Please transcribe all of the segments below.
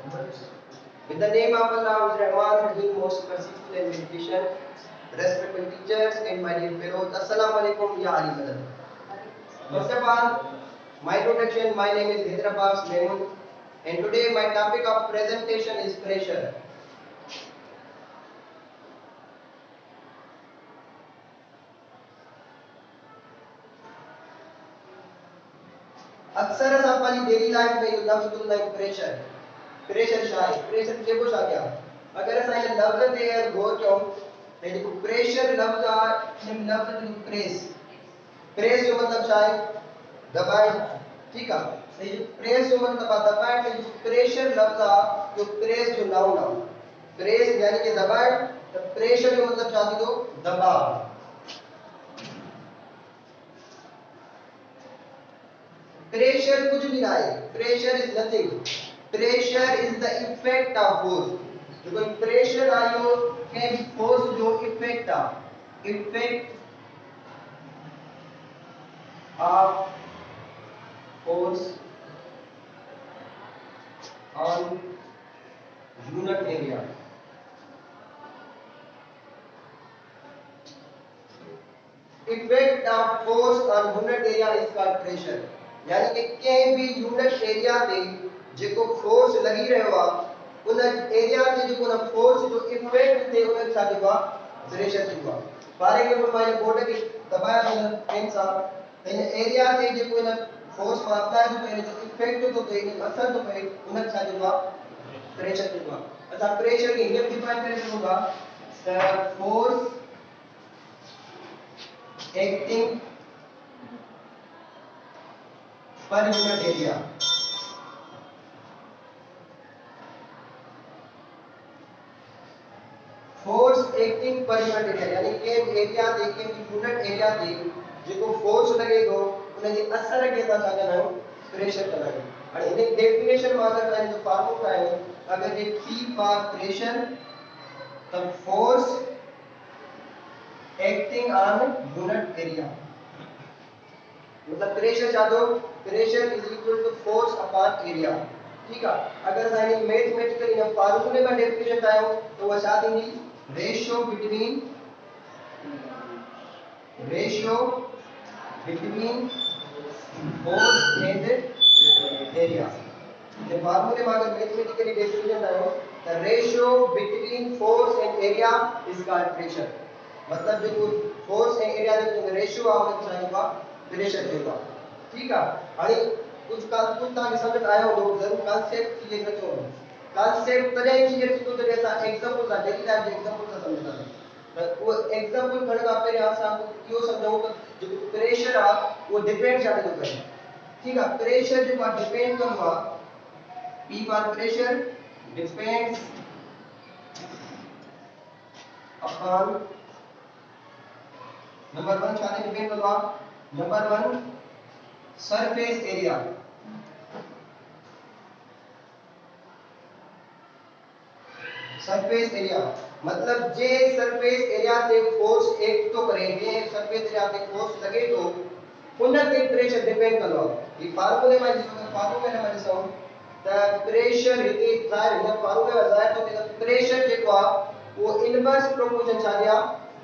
With the name of Allah, Rahman Rahim, most merciful and beneficent, respectful teachers and my dear fellows, Assalamu alaikum ya Ali Madad. First of all, my introduction, my name is Hidr Abbas Mehmood, and today my topic of presentation is pressure. अक्सर अस अपनी daily life में use लफ्ज बुलंदा है pressure शायद pressure जेको छा क्या अगर अस इन लफ्ज ते गौर कयूं त जेको प्रेशर लफ्ज आहे इन लफ्ज जो प्रेस जो मतलब छा आहे दबाइण ठीक आहे त ये प्रेस जो मतलब आहे दबाइण त जो प्रेशर लफ्ज आहे जो प्रेस जो नाउन आहे प्रेस यानी कि दबाइण त प्रेशर जो मतलब छा थींदो दबाव Pressure कुछ भी ना है pressure is nothing pressure is the effect of force जो pressure आयो के force जो effect of force on unit area effect of force on unit area is called pressure यानी कि कहीं भी यूनिट एरिया ते जेको फोर्स लगी रहो आ उन एरिया ते जेको ना फोर्स जो इफेक्ट थे उन छा जेको प्रेशर जेको फॉर एग्जांपल माने बोर्ड के दबाया है पेन सा इन एरिया ते जेको ना फोर्स में अप्लाई तो पहले जो इफेक्ट तो थे असर तो पहले उन छा जेको प्रेशर जेको अच्छा प्रेशर के ये डिफाइन करे सकोगा the force acting per unit area force acting per unit area यानी के एरिया देखे यूनिट एरिया दे जेको फोर्स लगे तो उन जे असर के सा छा कना प्रेशर कना और इन डेफिनेशन में अगर जो फार्मूला है अगर ये P फॉर प्रेशर तब force acting on unit area मतलब प्रेशर क्या दो pressure is equal to force upon area ठीक है अगर साइन मैथमेटिकल इन फार्मूले में डेफिनेशन आयो तो वो क्या थी ratio between force and area ये फार्मूले में अगर मैथमेटिकली डेफिनेशन आयो the ratio between force and area is called pressure मतलब जो फोर्स एंड एरिया जो रेशियो आवत चाहिए प्रेशर जेको ठीक है आणि कुछ तव्हांखे समझ आयो हो जरूर कॉन्सेप्ट क्लियर रखो कॉन्सेप्ट तॾहिं क्लियर थींदो जॾहिं असां एग्जांपल सां डेली लाइफ जे एग्जांपल सां सम्झंदासीं त उहो एग्जांपल खणण खां पहिरियों असां इहो सम्झूं त जेको प्रेशर आहे उहो डिपेंड छा थो करे ठीक आहे प्रेशर जेको आहे डिपेंड कंदो आहे P for pressure depends upon number 1 छा डिपेंड कंदो आहे नंबर 1 सरफेस एरिया मतलब जे सरफेस एरिया ते फोर्स एक्ट तो करे जे सरफेस एरिया ते फोर्स लगे तो उन ते प्रेशर डिपेंड कंदो ये फार्मूले में जो फार्मूले में ॾिसो त प्रेशर हिते ज़ाहिर हिन फार्मूले में ज़ाहिर तो थिए प्रेशर जेको आहे वो इनवर्स प्रोपोर्शन छा दिया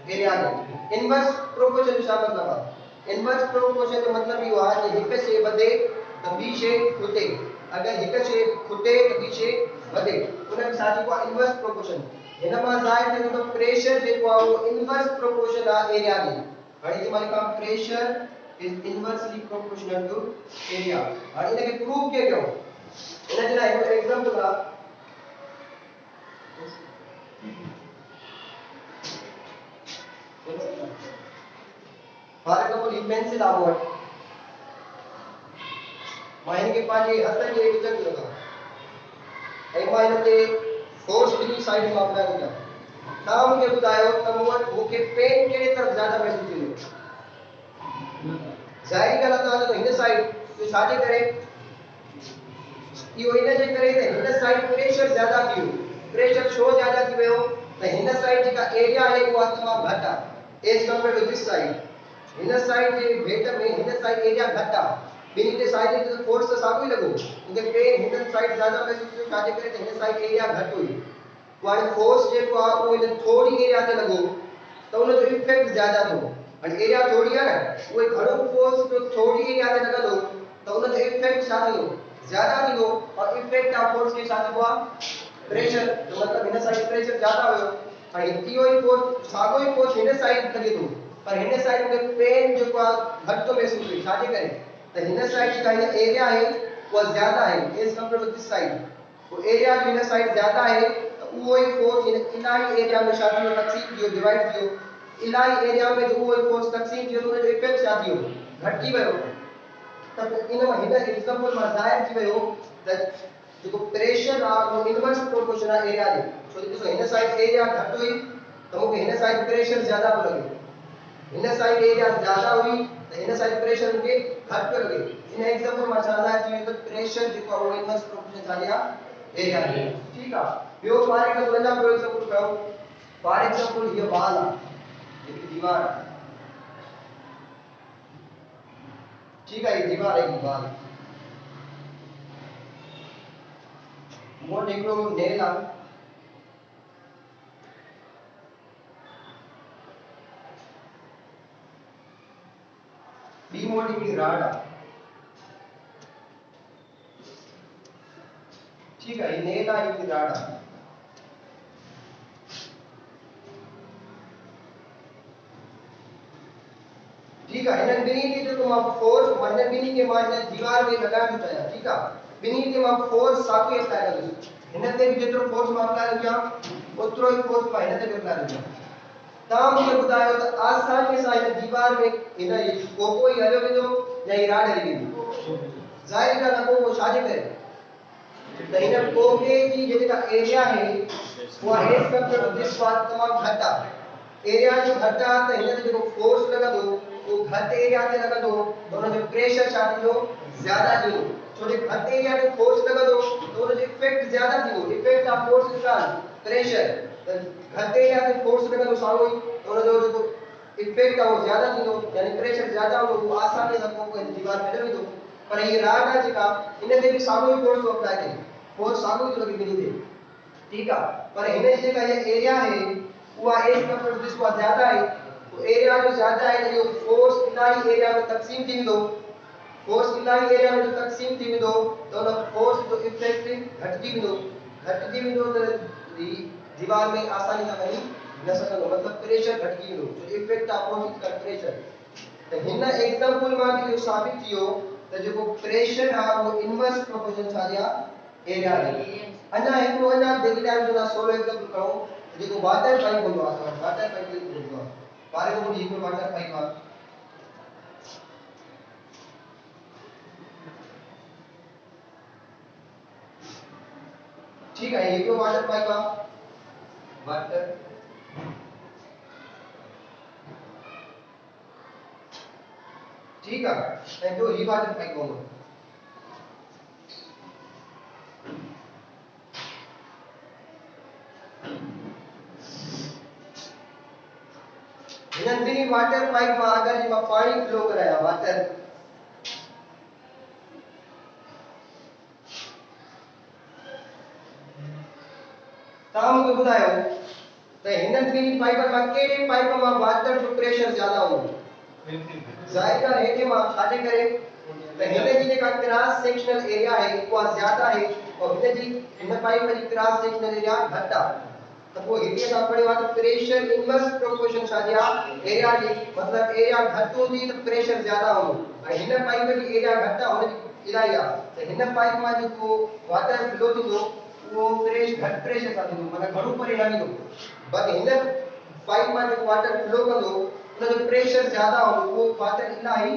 एरिया जो इनवर्स प्रोपोर्शन छा मतलब आहे इनवर्स प्रोपोर्शन का मतलब ये हुआ कि एक से वधे त बी शे खुटे अगर एक से खुटे त बी शे वधे उन साथी को इनवर्स प्रोपोर्शन इन में जाहिर थे तो प्रेशर जेको आ वो इनवर्स प्रोपोर्शन आ एरिया दी हाणे जे माने का pressure is inversely proportional to area और इनके प्रूव के कयो इन जे लाइ एग्जांपल आ फॉर एग्जांपल ये पेंसिल आ वट माइन के पाजे हथ जे विच में लगा ऐ माइन ते फोर्स डी साइड में अप्लाई हो गया ता मुझे बतायो त मुके पेन केड़े तरफ ज्यादा महसूस थी जाहिर गल है तो इन साइड तो साजे करे यो इन जे करे त इन साइड प्रेशर ज्यादा थियो प्रेशर छो ज्यादा थी वयो त इन साइड का एरिया है वो तमाम घटा as compare to this side इन साइड जे वेट में इन साइड एरिया घटा ॿिन्ही ते साइड ते फोर्स त साॻियो ई लॻो क्योंकि पेन हिन साइड ज़्यादा महसूस थियो छाजे करे त हिन साइड एरिया घटि हुई हाणे फोर्स जेको आहे उहो हिन थोरी एरिया ते लॻो त उन जो इफेक्ट ज़्यादा थियो हाणे एरिया थोरी आहे न उहे घणो फोर्स जो थोरी एरिया ते लॻंदो त उन जो इफेक्ट छा थींदो ज़्यादा थींदो और इफेक्ट ऑफ फोर्स खे छा चइबो आहे प्रेशर मतलब हिन साइड प्रेशर ज़्यादा हुयो हाणे इहो ई फोर्स साॻियो ई फोर्स हिन साइड लॻे थो पर हिन साइड में पेन जेको आहे घटि थो महसूस थिए छाजे करे त हिन साइड जेका हिन एरिया आहे उहा ज़्यादा आहे as compare to this side वो एरिया जो हिन साइड ज़्यादा आहे त उहो ई फोर्स हिन इलाही एरिया में छा थियो तक़सीम थियो डिवाइड थियो इलाही एरिया में जो उहो ई फोर्स तक़सीम थियो त उन जो इफेक्ट छा थियो घटिजी वियो त इन हिन एग्जांपल मां ज़ाहिर थी वियो त जेको प्रेशर आहे वो इनवर्स प्रोपोर्शन आहे एरिया जे छो ॾिसो हिन साइड एरिया घटि हुई त मूंखे हिन साइड प्रेशर ज़्यादा पियो लॻे हिन साइड एरिया ज़्यादा हुई त हिन साइड प्रेशर मूंखे घटि पियो लॻे इन एग्जांपल मां छा ज़ाहिर थी वियो त प्रेशर जेको आहे वो इनवर्स प्रोपोर्शन छा जे आहे एरिया जे ठीकु आहे ॿियो फॉर एग्जांपल अञा ॿियो एग्जांपल खयो फॉर एग्जांपल हीअ वॉल आहे जेकी दीवार आहे ठीक है ये दीवार है दीवार मोट हिकिड़ो नेल आहे ॿी मोटी हिकिड़ी राड आहे ठीक है ये नेल आहे हिकिड़ी राड आहे ठीक है हिननि ॿिन्ही ते जेको मां फोर्स हिननि ॿिन्ही खे मां हिन दीवार में लॻाइण थो चाहियां ठीकु आहे ॿिन्ही ते मां फोर्स साॻियो ई अप्लाई कंदुसि हिन ते बि जेतिरो फोर्स मां अप्लाई कयां ओतिरो ई फोर्स मां हिन ते बि अप्लाई कयां तव्हां मूंखे ॿुधायो त आसानी सां हिन दीवार में हिन कोको ई हलियो वेंदो या ही राड हली वेंदी ज़ाहिर ॻाल्हि आहे कोको छाजे करे त हिन कोके जी जेका एरिया आहे उहा as compare to this one तमामु घटि आहे एरिया जो घटि आहे त हिन ते जेको फोर्स लॻंदो वो घटि एरिया ते लॻंदो त हुन जो प्रेशर छा थींदो ज़्यादा थींदो छो जो घटि एरिया ते फोर्स लॻंदो त हुन जो इफेक्ट ज़्यादा थींदो effect of force is called pressure त घटि एरिया ते फोर्स लॻंदो साॻियो ई त हुन जो जेको इफेक्ट आहे वो ज़्यादा थींदो यानी प्रेशर ज़्यादा हूंदो वो आसानी सां कोको हिन दीवार में न वेंदो पर हीअ राड आहे जेका इन ते बि साॻियो ई फोर्स थो अप्लाई थिए फोर्स साॻियो ई थो लॻे ॿिन्ही ते ठीकु आहे पर हिन जी जेका हीअ एरिया आहे उहा एज कंपेयर टू दिस उहा ज़्यादा आहे एरिया जो ज़्यादा है जो फोर्स इलाही एरिया में तक़सीम थी वेंदो फोर्स इलाही एरिया में जो तक़सीम थी वेंदो त उन फोर्स जो इफेक्ट घटिजी वेंदो त दीवार में आसानी सां वञी न सघंदो मतलब प्रेशर घटिजी वेंदो जो effect of force is called pressure त हिन एग्जांपल मां बि इहो साबित थी वियो त जेको प्रेशर आहे वो इनवर्स प्रोपोर्शन छा जे आहे एरिया जे अञा हिकिड़ो अञा डेली टाइम जो सोलो एग्जांपल खणो जेको वाटर पाइप हूंदो आहे वाटर पाइप हूंदो आहे बारे में मुझे हिकिड़ो वाटर पाइप आहे ठीक है हिकिड़ो वाटर पाइप आहे वाटर ठीक है ऐं ॿियो ही वाटर पाइप हूंदो हिननि ॿिन्ही वाटर पाइप मां अगरि जी मां पाणी फ्लो करायां वाटर तव्हां मूंखे ॿुधायो त हिननि ॿिन्ही पाइपनि मां कहिड़े पाइप मां वाटर जो प्रेशर ज़्यादा हूंदो ज़ाहिर आहे हेठि मां छाजे करे त हिन जी जेका क्रॉस सेक्शनल एरिया आहे उहा ज़्यादा आहे और हिन पाइप जी क्रॉस सेक्शनल एरिया घटि आहे त पोइ हिते असां पढ़ियो आहे त प्रेशर इनवर्स प्रोपोर्शन छा जे आहे एरिया जी मतलब एरिया घटि हूंदी त प्रेशर ज़्यादा हूंदो ऐं हिन पाइप जी एरिया घटि आहे हुनजी इलाही आहे त हिन पाइप मां जेको वाटर फ्लो थींदो वो घटि प्रेशर सां थींदो मतलब घणो परे न वेंदो बाक़ी हिन पाइप मां जेको वाटर फ्लो कंदो उन जो प्रेशर ज़्यादा हूंदो वो वाटर इलाही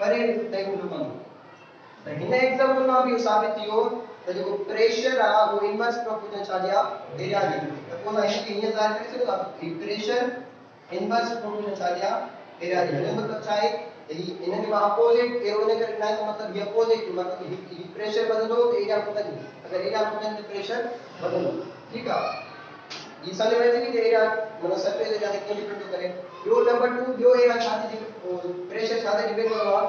परे ताईं फ्लो कंदो त हिन एग्जांपल मां बि इहो साबित थी वियो त जेको प्रेशर आहे वो इनवर्स प्रोपोर्शन छा जे आहे एरिया जी त पोइ असां हिनखे हीअं ज़ाहिर करे सघूं था कि प्रेशर इनवर्स प्रोपोर्शन छा जे आहे एरिया जी हिन मतलब छा आहे इनके मां अपोजिट एरो ने करे ना मतलब ये अपोजिट मतलब ही प्रेशर बदलो तो एरिया बदल अगर एरिया बदल तो प्रेशर बदलो ठीक है ये समझ में थी कि एरिया मतलब सरफेस एरिया के डिपेंड करे यो नंबर 2 जो एरिया छाती प्रेशर छाती डिपेंड करो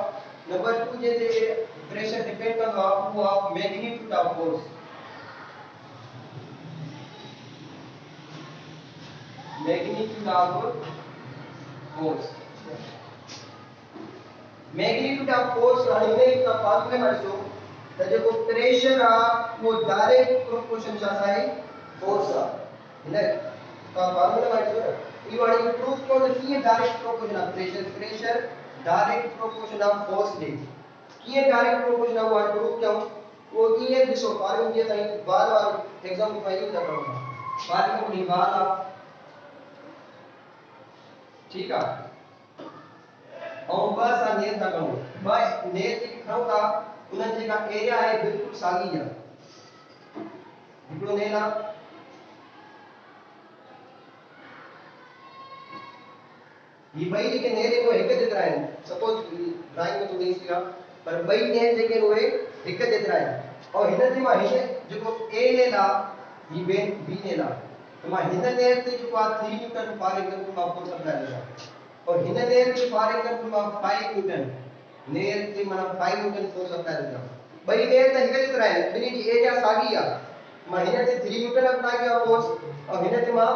नंबर 2 जे प्रेशर डिपेंड कंदो आहे उहो आहे magnitude of force. Magnitude of force magnitude of force हाणे हिन का फार्मूले में ॾिसो त जेको प्रेशर आहे उहो डायरेक्ट प्रोपोर्शन छा आहे फोर्स आहे। हिन का फार्मूले में ॾिसो इहो हाणे प्रूफ कयो त कीअं direct proportion of pressure direct proportion of force ॾे कीअं डायरेक्ट प्रोपोर्शन ऑफ हाणे प्रूफ कयूं उहो कीअं ॾिसो फार्मूला जीअं ताईं बार बार एग्जाम में यूज़ था करूं फार्मूला में बार आहे ठीक है और बस आ नेर था करूं बस नेर की खणो था उन जेका एरिया है बिल्कुल साॻी आहे हिकिड़ो नेर आहे ये ॿई जेके नेर को हिक जेतिरा आहिनि सपोज ड्राइंग में थोड़ी सी आहे पर ॿई नेर जेके उहे हिक जेतिरा आहिनि और हिन जे मां हिन जेको ए नेर आहे ये बी नेर आहे त मां हिन नेर ते जेको आहे 3 न्यूटन फॉर एग्जांपल मां फोर्स अप्लाई कयां और हिन नेर ते फॉर एग्जांपल मां 5 न्यूटन नेर ते मां 5 न्यूटन फोर्स अप्लाई कयां ॿई नेर त हिक जेतिरा आहिनि ॿिन्ही जी एरिया साॻी आहे मां हिन ते 3 न्यूटन अप्लाई कयो फोर्स और हिन ते मां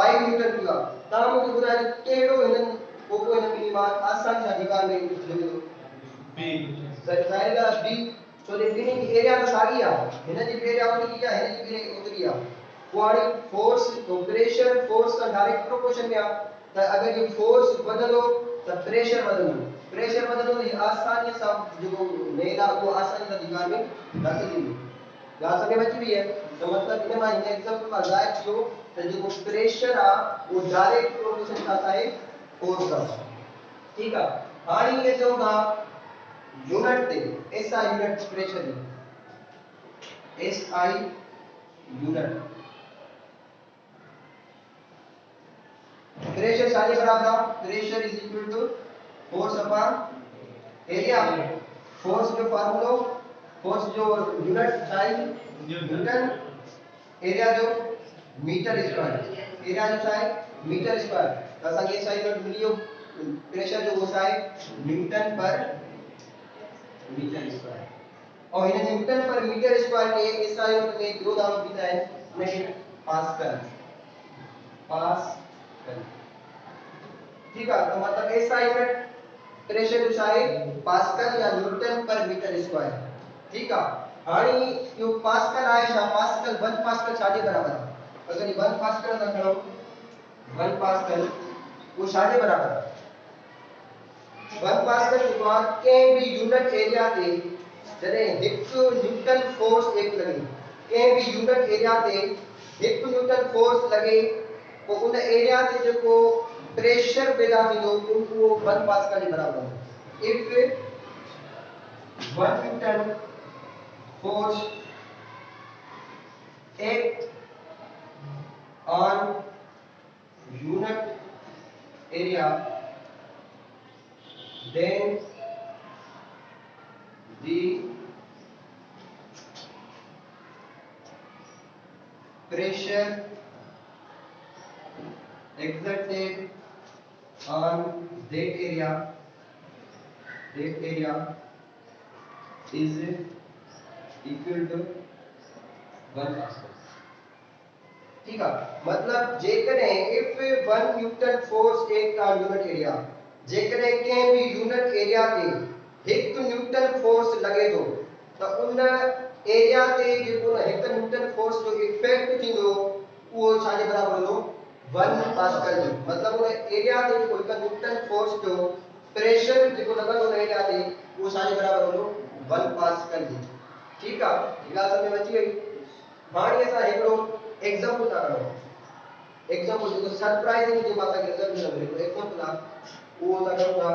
5 न्यूटन कयो आहे तव्हां मूंखे ॿुधायो कहिड़ो हिननि पोइ हिन ॿिन्ही मां आसान सां अधिकार में लॻे थो बी ज़ाहिर आहे बी छो जे ॿिन्ही जी एरिया त साॻी आहे हिन जी एरिया ओतिरी आहे हिन जी एरिया ओतिरी आहे पोइ हाणे फोर्स तो प्रेशर फोर्स का डायरेक्ट प्रोपोर्शन में आहे त अगर ये फोर्स बदलो तो प्रेशर बदलो तो ये आसानी से जो नेर आहे वो आसानी से दीवार में दाखिल थी ॻाल्हि समझ में अची वई है तो मतलब इन मां हिन एग्जांपल मां ज़ाहिर थियो त जेको प्रेशर आहे वो डायरेक्ट प्रोपोर्शन छा आहे फोर्स आहे ठीक आहे हाणे ये चऊं था यूनिट ते एसआई यूनिट प्रेशर जी एसआई यूनिट प्रेशर सारे बराबर है pressure is equal to force upon area force जो फार्मूला फोर्स जो यूनिट चाहिए न्यूटन एरिया जो मीटर स्क्वायर एरिया जो चाहिए मीटर स्क्वायर तो असा ये साइड यूनिट मिलियो प्रेशर जो वो चाहिए न्यूटन पर मीटर स्क्वायर और इन न्यूटन पर मीटर स्क्वायर के ऐसा यूनिट में दो दाव बीता है नहीं पास्कल ठीक है तो मतलब ऐसा यूनिट प्रेशर जो है पास्कल या न्यूटन पर मीटर स्क्वायर ठीक है हानी यो पास्कल आए छा पास्कल 1 पास्कल छाजे बराबर है अगर ये 1 पास्कल ना खणो 1 पास्कल वो छाजे बराबर है 1 पास्कल जो के भी यूनिट एरिया ते जने 1 न्यूटन फोर्स एक लगे के भी यूनिट एरिया ते 1 न्यूटन फोर्स लगे वो उन एरिया ते जो प्रेशर पैदा थींदो उहो 1 पास्कल के बराबर है if 1 Newton force act on unit area then the pressure exerted on that area is equal to 1 pascal ठीक है मतलब जेकरे इफ 1 न्यूटन फोर्स एक का यूनिट एरिया जेकरे के भी यूनिट एरिया ते 1 न्यूटन फोर्स लगे तो उन एरिया ते जेको 1 न्यूटन फोर्स जो इफेक्ट थींदो वो छाजे बराबर हो 1 पास्कल जो मतलब उन एरिया ते जो 1 न्यूटन फोर्स जो प्रेशर जेको लगंदो उन एरिया ते वो छाजे बराबर हो 1 पास्कल जी ठीक है ॻाल्हि समझ में अची वई हाणे असां हिकिड़ो एग्जांपल था करूं एग्जांपल जेको सरप्राइजिंग जे मां तव्हांखे रिज़ल्ट मिलंदो हिकिड़ो एग्जांपल आहे उहो था करूं था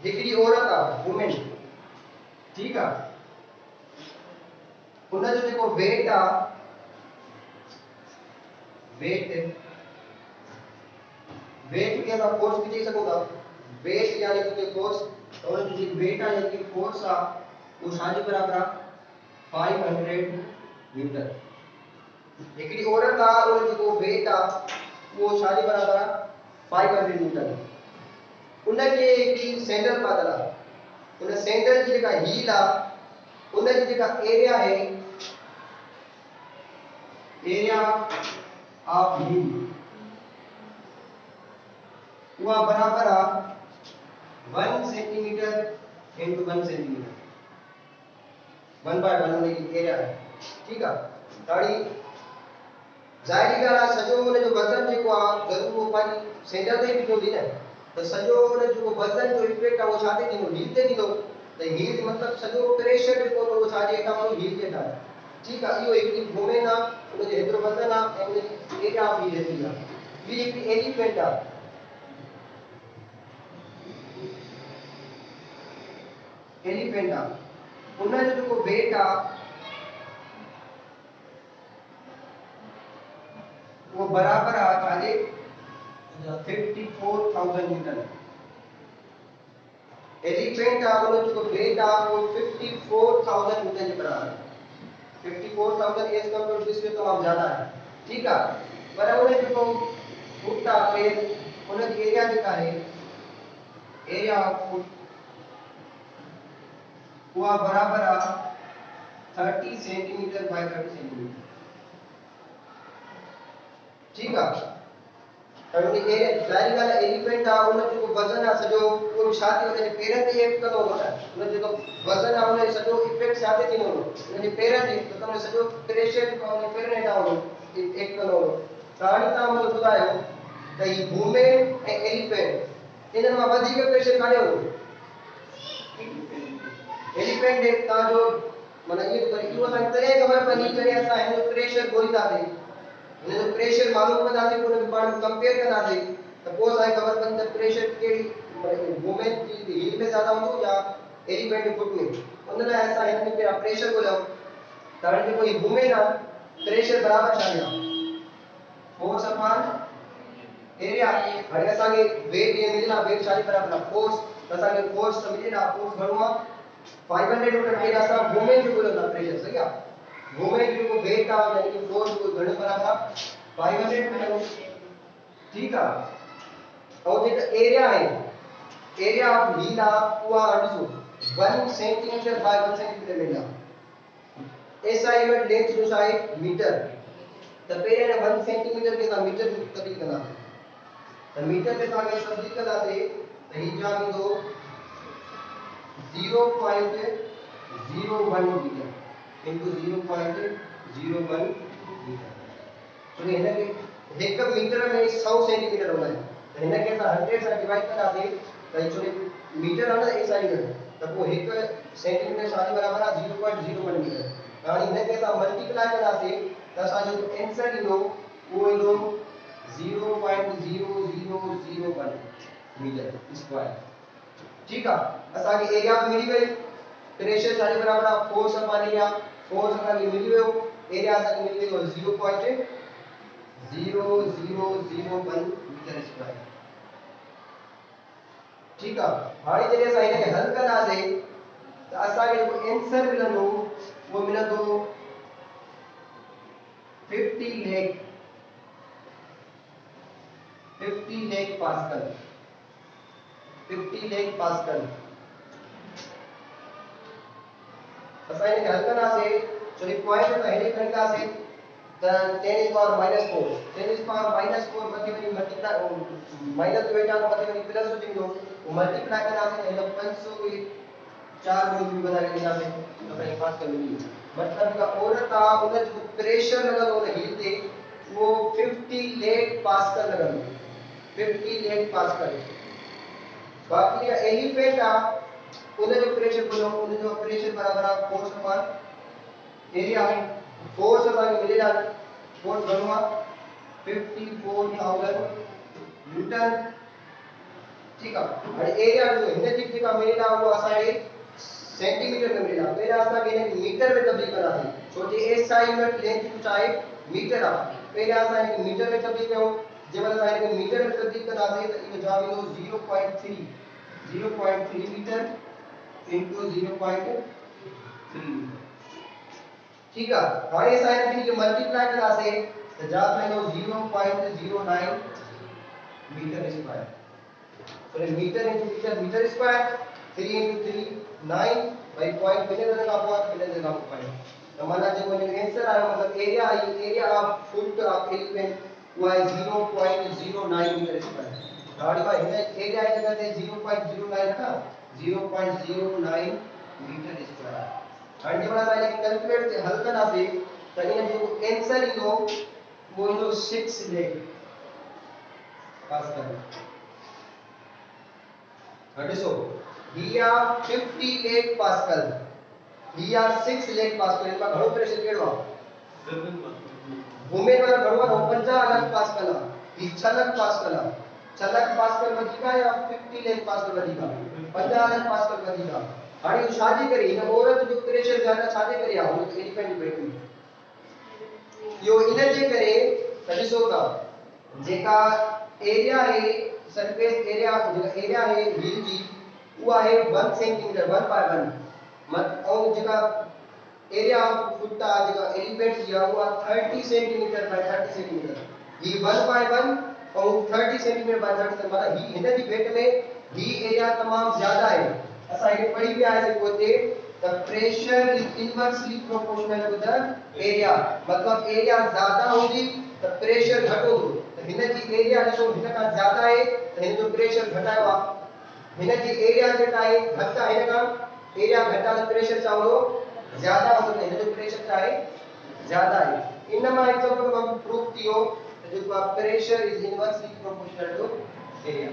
हिकिड़ी औरत आहे वुमेन ठीक आहे उन जो जेको वेट आहे वेट खे असां फोर्स बि चई सघूं था वेट यानी कि फोर्स और जो वेट है यानी कि फोर्स आ वो साजे बराबर आ 500 न्यूटन एकड़ी औरत आ और जो वेट आ वो साजे बराबर आ 500 न्यूटन उनखे हिकिड़ी सैंडल पातल आहे, उन सैंडल जी जेका हील आहे उनजी जेका एरिया आहे, एरिया ऑफ हील उहा बराबर आहे 1 सेंटीमीटर इंटू 1 सेंटीमीटर, 1/1 उनजी एरिया आहे। ठीक आहे, ताड़ी ज़ाहिरी ॻाल्हि आहे सॼो उनजो वज़न जेको आहे ज़रूर उहो पंहिंजी सैंडल ते ॾिनो थी न, त सॼो उन जेको वज़न जो इफेक्ट आहे उहो छा ते ॾींदो, हील ते ॾींदो। त हील मतिलबु सॼो प्रेशर जेको हूंदो उहो छाजे हेठां वञी हील जे हेठां आहे। ठीकु आहे, इहो हिकिड़ी वुमेन आहे, उनजो हेतिरो वज़न आहे ऐं उनजी एरिया ऑफ हील हेतिरी आहे। ॿी हिकिड़ी एलिफेंट आहे, एलिफेंट आहे, उनजो जेको वेट आहे वो बराबर आ छाजे 54,000 न्यूटन। एलिफेंट आ उन जो वेट आ वो 54,000 न्यूटन के बराबर है। 54,000 एज कंपेयर टू इससे तमाम ज्यादा है। ठीक है, पर उन जो फुट आ पेर उन जी एरिया जेका है, एरिया ऑफ फुट वो बराबर आ 30 सेंटीमीटर बाय 30 सेंटीमीटर। ठीक है, और ये ज़ाहिर ॻाल्हि आहे एलिफेंट आहे उन जो वज़न आहे सॼो उहो छा थी उन जे पेरनि ते इफेक्ट कंदो हूंदो न, उन जो वज़न आहे उन जो सॼो इफेक्ट छा ते थींदो हूंदो उन जे पेरनि ते, त उन सॼो प्रेशर जेको आहे उन पेरनि हेठां हूंदो इफेक्ट कंदो हूंदो। त हाणे तव्हां मूंखे ॿुधायो त ही वुमेन ऐं एलिफेंट इन्हनि मां वधीक प्रेशर काॾे हूंदो? एलिफेंट जे तव्हांजो माना इहो त इहो असांखे तॾहिं ख़बर पवंदी जॾहिं असां हिन जो प्रेशर ॻोल्हींदासीं, हिन जो प्रेशर मालूम कंदासीं, पोइ हुन पाण कंपेयर कंदासीं, त पोइ असांखे ख़बर पवंदी त प्रेशर कहिड़ी वुमेन जी हील में ज़्यादा हूंदो या एलिफेंट जे फुट में। उन लाइ असां हिन में पहिरियां प्रेशर ॻोल्हियूं। त हाणे जेको ही वुमेन आहे प्रेशर बराबर छा आहे, फोर्स अपॉन एरिया। हाणे असांखे वेट ये मिलना, वेट छा जे बराबर आहे फोर्स, त असांखे फोर्स त मिले ना, फोर्स घणो आहे 500 न्यूटन। के असां वुमेन जो ॻोल्हियूं था प्रेशर, सही आहे, वुमेन जो वेट आहे यानी कि फोर्स को घणे बराबर आहे 500 न्यूटन। ठीक है, और जेका एरिया है, एरिया ऑफ हील आहे उहा ॾिसो 1 सेंटीमीटर बाय 1 सेंटीमीटर में आहे। एसआई यूनिट लेंथ जो छा आहे मीटर, त पहिरियों 1 सेंटीमीटर खे असां मीटर में तब्दील कंदासीं, त मीटर में असां तब्दील कंदासीं त ही जा ईंदो 0.01 मीटर इनटू 0.01 मीटर। तो हिन के 1 मीटर में 100 सेंटीमीटर होना है, तो हिन के असां 100 सां डिवाइड कंदासीं त छो मीटर आहे न एसआई यूनिट, त पोइ 1 सेंटीमीटर छा जे बराबर आहे 0.01 मीटर। हाणे हिन के असां मल्टीप्लाई कंदासीं त असांजो आंसर ईंदो उहो ईंदो 0.0001 मीटर स्क्वायर। ठीक है, असांखे एरिया तो मिली वई, प्रेशर छा जे बराबर आहे फोर्स अपॉन एरिया, फोर्स असांखे मिली वियो, एरिया असांखे मिली वियो 0.0001 मीटर स्क्वायर। ठीक है, हाणे जॾहिं असां हिनखे हल कंदासीं त असांखे जेको आंसर मिलंदो उहो मिलंदो 50 लाख पास्कल, 50 लाख पास्कल। असां हिनखे हल कंदासीं छो पॉइंट असां हेॾे खणंदासीं त 10 पावर -4, 10 पावर -4 मथे वञी मल्टीप्लाई माइनस जो वेटा मथे वञी प्लस हो थींदो, मल्टीप्लाई कंदासीं त हिन 500 खे 4 गुणे वधाए ॾींदासीं त असांखे पास्कल मिली वेंदो। मतलब जेका औरत आहे उन जो प्रेशर लॻंदो उन हील ते वो 50 लाख पास्कल लॻंदो, 50 लाख पास्कल। बाकी एलिफेंट आहे उन जो प्रेशर बोलो, उन जो प्रेशर बराबर आहे फोर्स अपॉन एरिया। फोर्स असांखे मिलेगा, फोर्स घणो आहे 54,000 न्यूटन। ठीक आहे, हाणे एरिया जो हिन जी जेका मिलेगा वो असांखे सेंटीमीटर में मिलेगा, पहिरियां असांखे हिन मीटर में तब्दील कंदासीं छो जे एसआई यूनिट लेंथ जो छा आहे मीटर आहे। पहिरियां असां हिन मीटर में तब्दील कयूं, जंहिं महिल असां हिन मीटर में तब्दील कंदासीं त इहो जवाब ईंदो 0.3 मीटर इनटू 0.3 मीटर। ठीक है, हाणे असां हिन खे मल्टीप्लाई कंदासीं त जवाब ईंदो 0.09 मीटर स्क्वायर। फिर metre into metre metre square 3 into 3 9 by point कितने देगा आपको कितने देगा आपको पॉइंट तो माना जो मैंने आंसर आया मतलब area eye area of foot of element हुआ है 0.09 मीटर स्क्वायर गाड़ी का एरिया है जगह पे 0.09 था 0.09 मीटर स्क्वायर और जब मैंने कैलकुलेट हल करना से तो ये जो आंसर इनो वो इनो 6 लेख pascal so here 50 lakh pascal here 6 lakh pascal इनका घणो प्रेशर केड़ो वुमेन वाला घणो 50 लाख पास्कल ई 6 लाख पास्कल 6 लाख पास्कल वधीका या 50 lakh पास्कल वधीका 50 लाख पास्कल वधीका हाणे शादी करी इन औरत जो प्रेशर ज्यादा शादी करी आ उन इंडिपेंडेंट बैटरी यो इन जे करे ॾिसो था जेका एरिया है सरफेस एरिया जेका एरिया है व्हील जी वो है 1 सेंटीमीटर 1 by 1 मत और जेका एरिया ऑफ फुट ता जेका एलिमेंट जी वो 30 सेंटीमीटर by 30 सेंटीमीटर ये 1 by 1 और 30 सेंटीमीटर by 30 मतलब ही हिन जी वेट में ही एरिया तमाम ज्यादा है असा ये पढ़ी भी आए से कोते the pressure is inversely proportional to the area मतलब एरिया ज्यादा होगी तो प्रेशर घटो तो हिन जी एरिया ॾिसो हिन खां ज्यादा है तो हिन जो प्रेशर घटायो आहे हिन जी एरिया जेका है घटि आहे हिन खां एरिया घटा तो प्रेशर चाहो ज्यादा हो तो हिन जो प्रेशर छा आहे ज्यादा है इन मां एग्जांपल में प्रूफ थियो तो जो pressure is inversely proportional to area